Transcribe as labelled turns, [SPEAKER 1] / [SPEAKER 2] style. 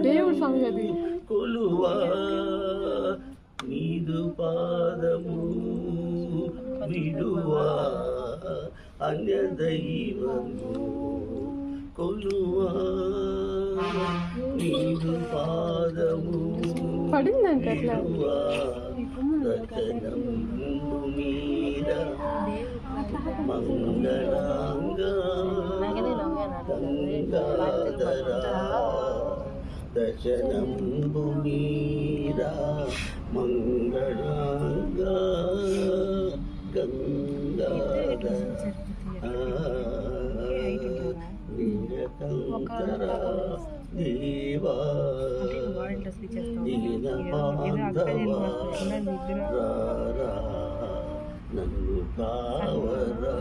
[SPEAKER 1] దేవుడు సాంగ్ అది.
[SPEAKER 2] కొలువా నీదు పాదము విడువా అన్య దైవము కొలువా నీదు పాదము
[SPEAKER 1] పడిందంట అట్లా
[SPEAKER 2] రచనం మీద మంగళంగా గంగాధర దశనంబు మీద మంగళంగా గంగాధర నీలకంఠర దేవా దీన బాంధవా నన్ను కావరా